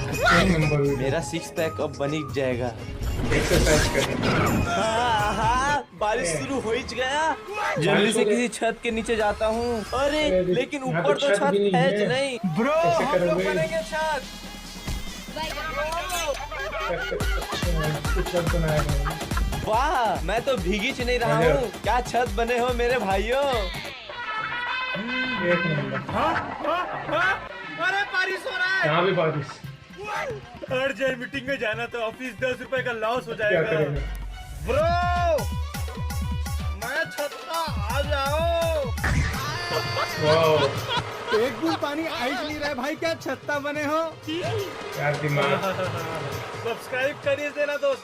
एक number video. मेरा 6 pack अब बन ही जाएगा। एक्सरसाइज करना। हाँ, बारिश शुरू हो ही गया। जल्दी से किसी छत के नीचे जाता हूँ। अरे लेकिन यहाँ ऊपर तो छत भी नहीं है है। नहीं। ब्रो कैसे हम लोग करोगे? बनेंगे छत। कुछ छत बनाया है। वाह, मैं तो भीगी च नहीं रहा हूँ। क्या छत बने हो मेरे भाइयों। एक नंबर। अरे बारिश हो रहा है। यहाँ भी बारिश। अर्जेंट मीटिंग में जाना तो ऑफिस 10 रुपए का लॉस हो क्या जाएगा। करेंगे? ब्रो मैं छत का आ जाओ। वाह, एक बूंद पानी आ ही नहीं रहा है भाई। क्या छत्ता बने हो। क्या दिमाग। सब्सक्राइब करिए देना दोस्त।